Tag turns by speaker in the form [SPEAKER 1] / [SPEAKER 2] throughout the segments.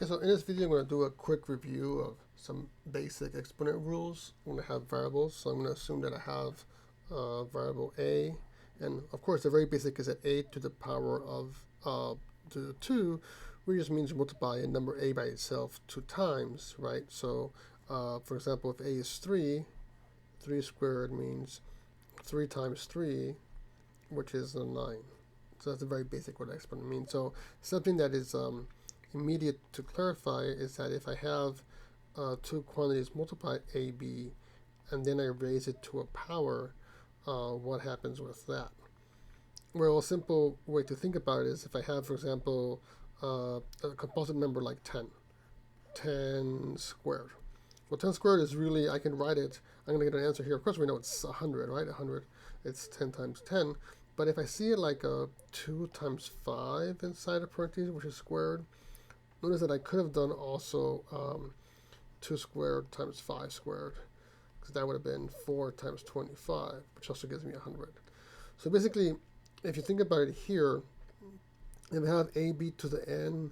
[SPEAKER 1] Okay, so in this video, I'm going to do a quick review of some basic exponent rules. I'm going to have variables, so I'm going to assume that I have variable a, and of course the very basic is that a to the power of to the 2, which just means you multiply a number a by itself 2 times, right? So for example, if a is 3, 3 squared means 3 times 3, which is 9. So that's a very basic what exponent means. So something that is immediate to clarify is that if I have two quantities multiplied a, b, and then I raise it to a power, what happens with that? Well, a simple way to think about it is if I have, for example, a composite number like 10 squared. Well, 10 squared is really, I can write it, I'm going to get an answer here. Of course, we know it's 100, right? 100, it's 10 times 10. But if I see it like a 2 times 5 inside a parentheses, which is squared, notice that I could have done also 2 squared times 5 squared, because that would have been 4 times 25, which also gives me 100. So basically, if you think about it here, if I have ab to the n,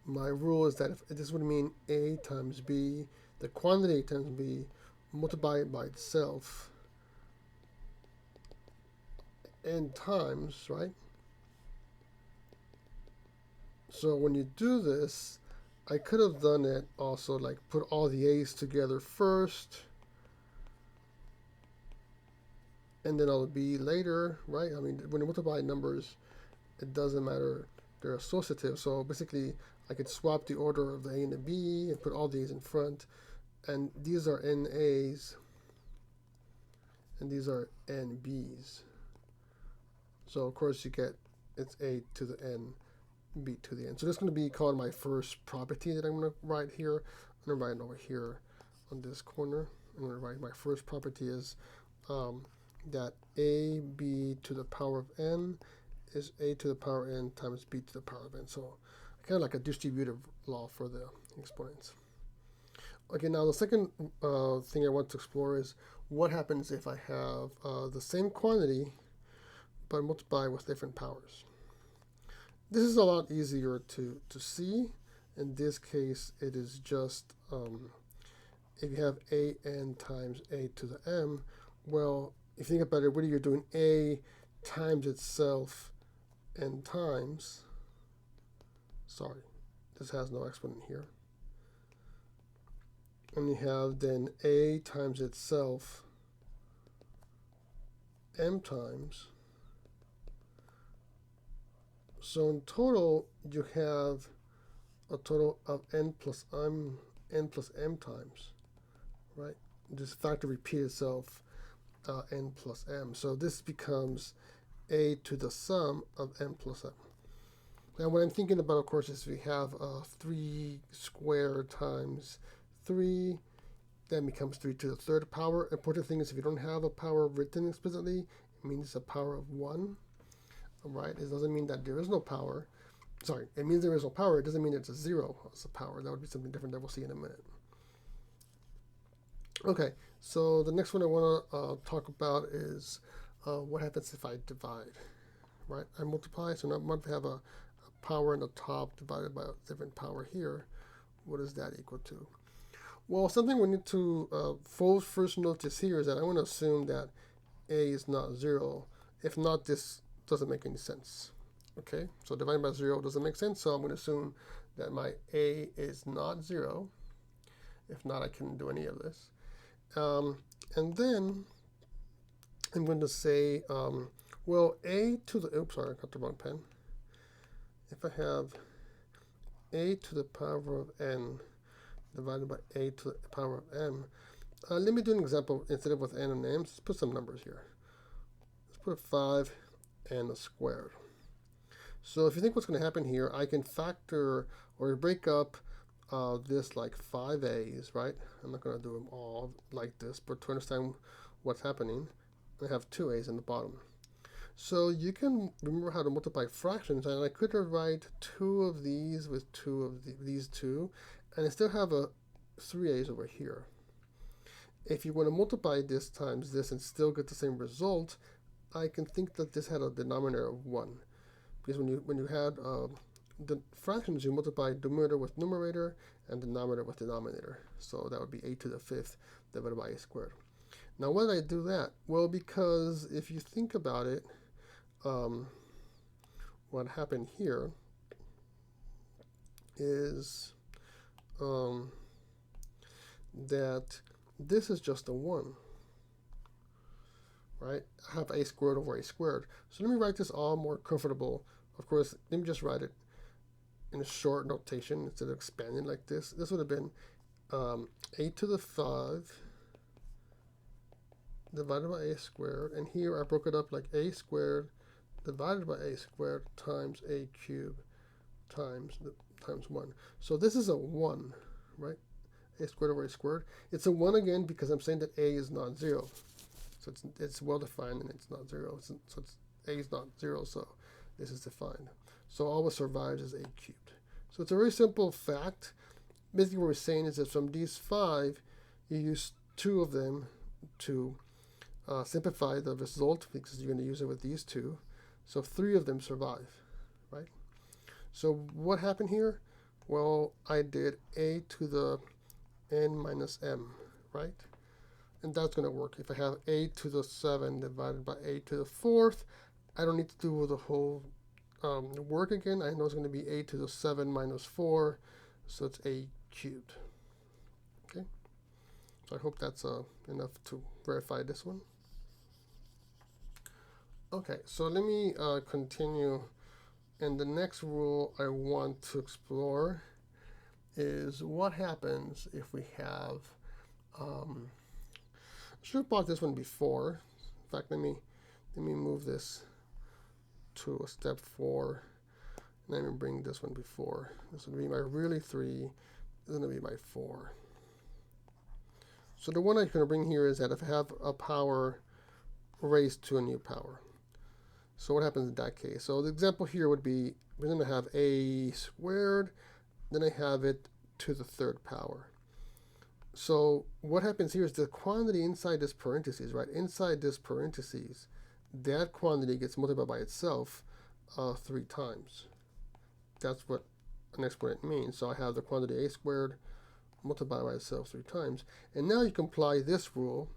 [SPEAKER 1] my rule is that if this would mean a times b, the quantity times b, multiplied by itself n times, right? So when you do this, I could have done it also like put all the a's together first, and then all the b later, right? I mean, when you multiply numbers, it doesn't matter, they're associative. So basically, I could swap the order of the a and the b and put all the a's in front, and these are n a's, and these are n b's. So of course you get, it's a to the n, b to the n. So this is going to be called my first property that I'm going to write here. I'm going to write it over here on this corner. I'm going to write my first property is that a b to the power of n is a to the power n times b to the power of n. So kind of like a distributive law for the exponents. Okay, now the second thing I want to explore is what happens if I have the same quantity but multiply with different powers. This is a lot easier to see. In this case, it is just if you have a n times a to the m, well, if you think about it, what are you doing? A times itself n times, sorry, this has no exponent here. And you have then a times itself m times. So in total, you have a total of n plus m times, right? This factor repeats itself n plus m. So this becomes a to the sum of n plus m. Now what I'm thinking about, of course, is we have 3 squared times 3, then becomes 3 to the third power. Important thing is if you don't have a power written explicitly, it means it's a power of 1. Right? It doesn't mean that there is no power. Sorry, it means there is no power. It doesn't mean it's a 0 as a power. That would be something different that we'll see in a minute. Okay, so the next one I want to talk about is what happens if I divide, right? I multiply, so now I have a power in the top divided by a different power here. What is that equal to? Well, something we need to first notice here is that I want to assume that a is not 0. If not, this doesn't make any sense. Okay, so dividing by 0 doesn't make sense, so I'm going to assume that my a is not 0. If not, I can't do any of this. And then I'm going to say, well, a to the, oops, sorry, I got the wrong pen. If I have a to the power of n divided by a to the power of m, let me do an example instead of with n and m. Let's put some numbers here. Let's put 5 and a squared. So if you think what's going to happen here, I can factor or break up this like 5 a's, right? I'm not going to do them all like this, but to understand what's happening, I have 2 a's in the bottom. So you can remember how to multiply fractions, and I could write 2 of these with 2 of these 2, and I still have a 3 a's over here. If you want to multiply this times this and still get the same result, I can think that this had a denominator of 1, because when you had the fractions, you multiply numerator with numerator and denominator with denominator. So that would be a to the fifth divided by a squared. Now, why did I do that? Well, because if you think about it, what happened here is that this is just a 1, right? I have a squared over a squared. So let me write this all more comfortable. Of course, let me just write it in a short notation instead of expanding like this. This would have been a to the 5 divided by a squared. And here I broke it up like a squared divided by a squared times a cubed times 1. So this is a 1, right? A squared over a squared. It's a 1 again because I'm saying that a is not 0. So it's well defined and it's not 0. So a is not 0, so this is defined. So all what survives is a cubed. So it's a very simple fact. Basically what we're saying is that from these 5, you use 2 of them to simplify the result because you're going to use it with these 2. So 3 of them survive, right? So what happened here? Well, I did a to the n minus m, right? And that's going to work. If I have a to the 7 divided by a to the 4th, I don't need to do the whole work again. I know it's going to be a to the 7 minus 4, so it's a cubed. Okay? So I hope that's enough to verify this one. Okay, so let me continue. And the next rule I want to explore is what happens if we have, I should have bought this one before. In fact, let me move this to a step 4. And let me bring this one before. This would be my really 3. This is going to be my 4. So the one I'm going to bring here is that if I have a power raised to a new power. So what happens in that case? So the example here would be, we're going to have a squared, then I have it to the 3rd power. So what happens here is the quantity inside this parentheses, right? Inside this parentheses, that quantity gets multiplied by itself 3 times. That's what an exponent means. So I have the quantity a squared multiplied by itself 3 times. And now you can apply this rule,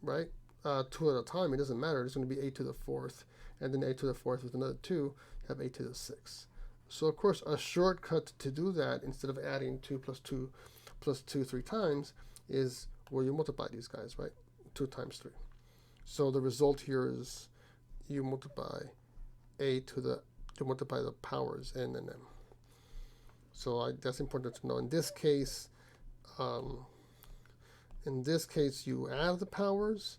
[SPEAKER 1] right? 2 at a time, it doesn't matter. It's going to be a to the 4th, and then a to the 4th with another 2, have a to the 6th. So of course, a shortcut to do that, instead of adding 2 plus 2 plus 2 3 times, is where you multiply these guys, right? 2 times 3. So the result here is you multiply you multiply the powers n and m. So that's important to know. In this case, you add the powers.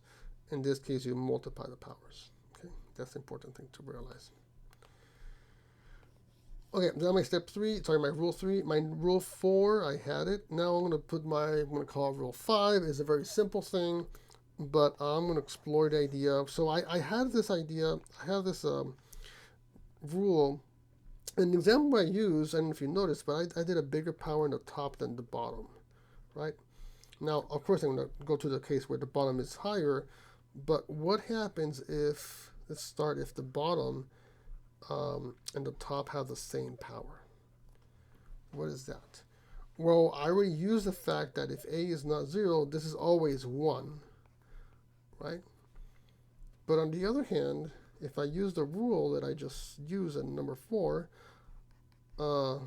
[SPEAKER 1] In this case, you multiply the powers. Okay, that's the important thing to realize. Okay, now my step 3, sorry, my rule 3. My rule 4, I had it. Now I'm going to call rule 5. It's a very simple thing, but I'm going to explore the idea. So I had this idea, I have this rule. And the example I use, I don't know if you noticed, but I did a bigger power in the top than the bottom, right? Now, of course, I'm going to go to the case where the bottom is higher, but what happens if, let's start if the bottom and the top have the same power? What is that? Well, I already used the fact that if a is not 0, this is always 1, right? But on the other hand, if I use the rule that I just used in number 4, a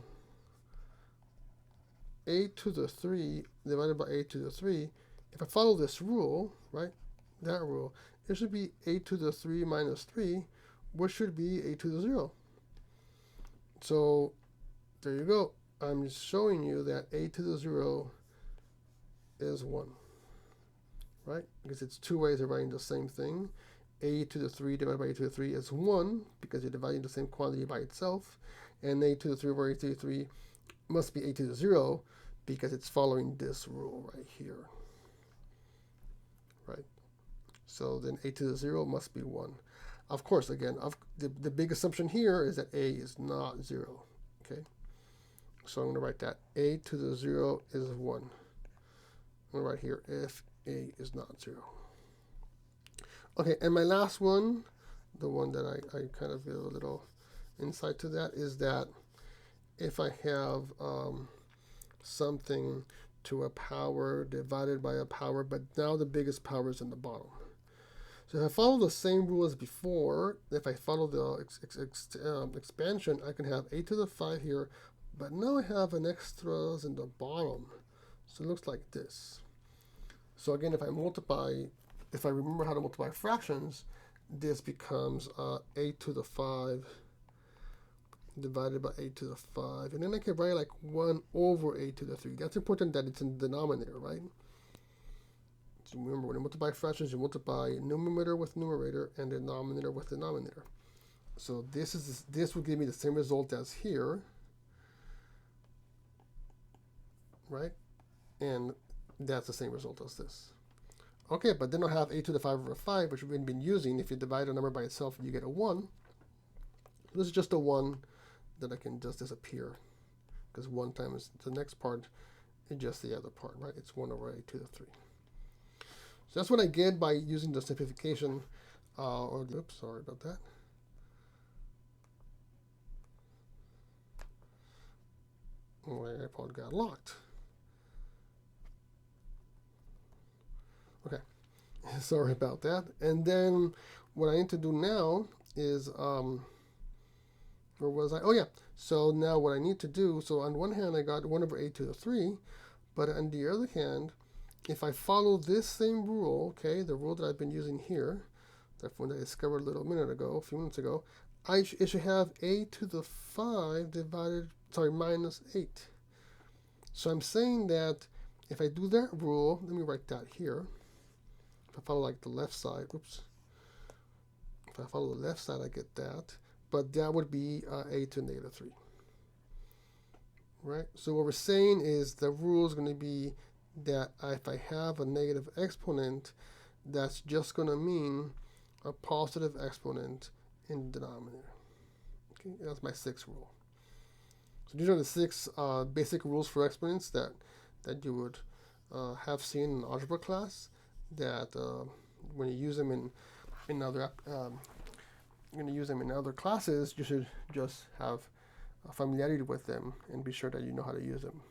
[SPEAKER 1] to the 3 divided by a to the 3, if I follow this rule, right, that rule, it should be a to the 3 minus 3, which should be a to the 0. So there you go. I'm showing you that a to the 0 is 1, right? Because it's 2 ways of writing the same thing. A to the 3 divided by a to the 3 is 1, because you're dividing the same quantity by itself. And a to the 3 over a to the 3 must be a to the 0, because it's following this rule right here, right? So then a to the 0 must be 1. Of course, again, the big assumption here is that a is not 0, okay? So I'm going to write that a to the 0 is 1. I'm going to write here if a is not 0. Okay, and my last one, the one that I kind of give a little insight to that, is that if I have something to a power divided by a power, but now the biggest power is in the bottom. So if I follow the same rule as before, if I follow the expansion, I can have a to the 5 here, but now I have an extras in the bottom. So it looks like this. So again, if I remember how to multiply fractions, this becomes a to the 5 divided by a to the 5. And then I can write like 1 over a to the 3. That's important that it's in the denominator, right? So remember, when you multiply fractions, you multiply numerator with numerator and denominator with denominator. So this will give me the same result as here, right? And that's the same result as this. Okay, but then I'll have a to the 5 over 5, which we've been using. If you divide a number by itself, you get a 1. This is just a 1 that I can just disappear, because 1 times the next part is just the other part, right? It's 1 over a to the 3. So that's what I get by using the simplification, oops, sorry about that. My iPod got locked. Okay, sorry about that. And then what I need to do now is, where was I? Oh yeah, so now what I need to do, so on one hand I got 1 over a to the 3, but on the other hand, if I follow this same rule, okay, the rule that I've been using here, that one that I discovered a few minutes ago, it should have a to the 5 minus 8. So I'm saying that if I do that rule, let me write that here. If I follow like the left side, oops. If I follow the left side, I get that. But that would be a to negative 3. Right? So what we're saying is the rule is going to be that if I have a negative exponent, that's just going to mean a positive exponent in the denominator. Okay, that's my 6th rule. So these are the 6 basic rules for exponents that you would have seen in algebra class. That when you use them in other classes, you should just have familiarity with them and be sure that you know how to use them.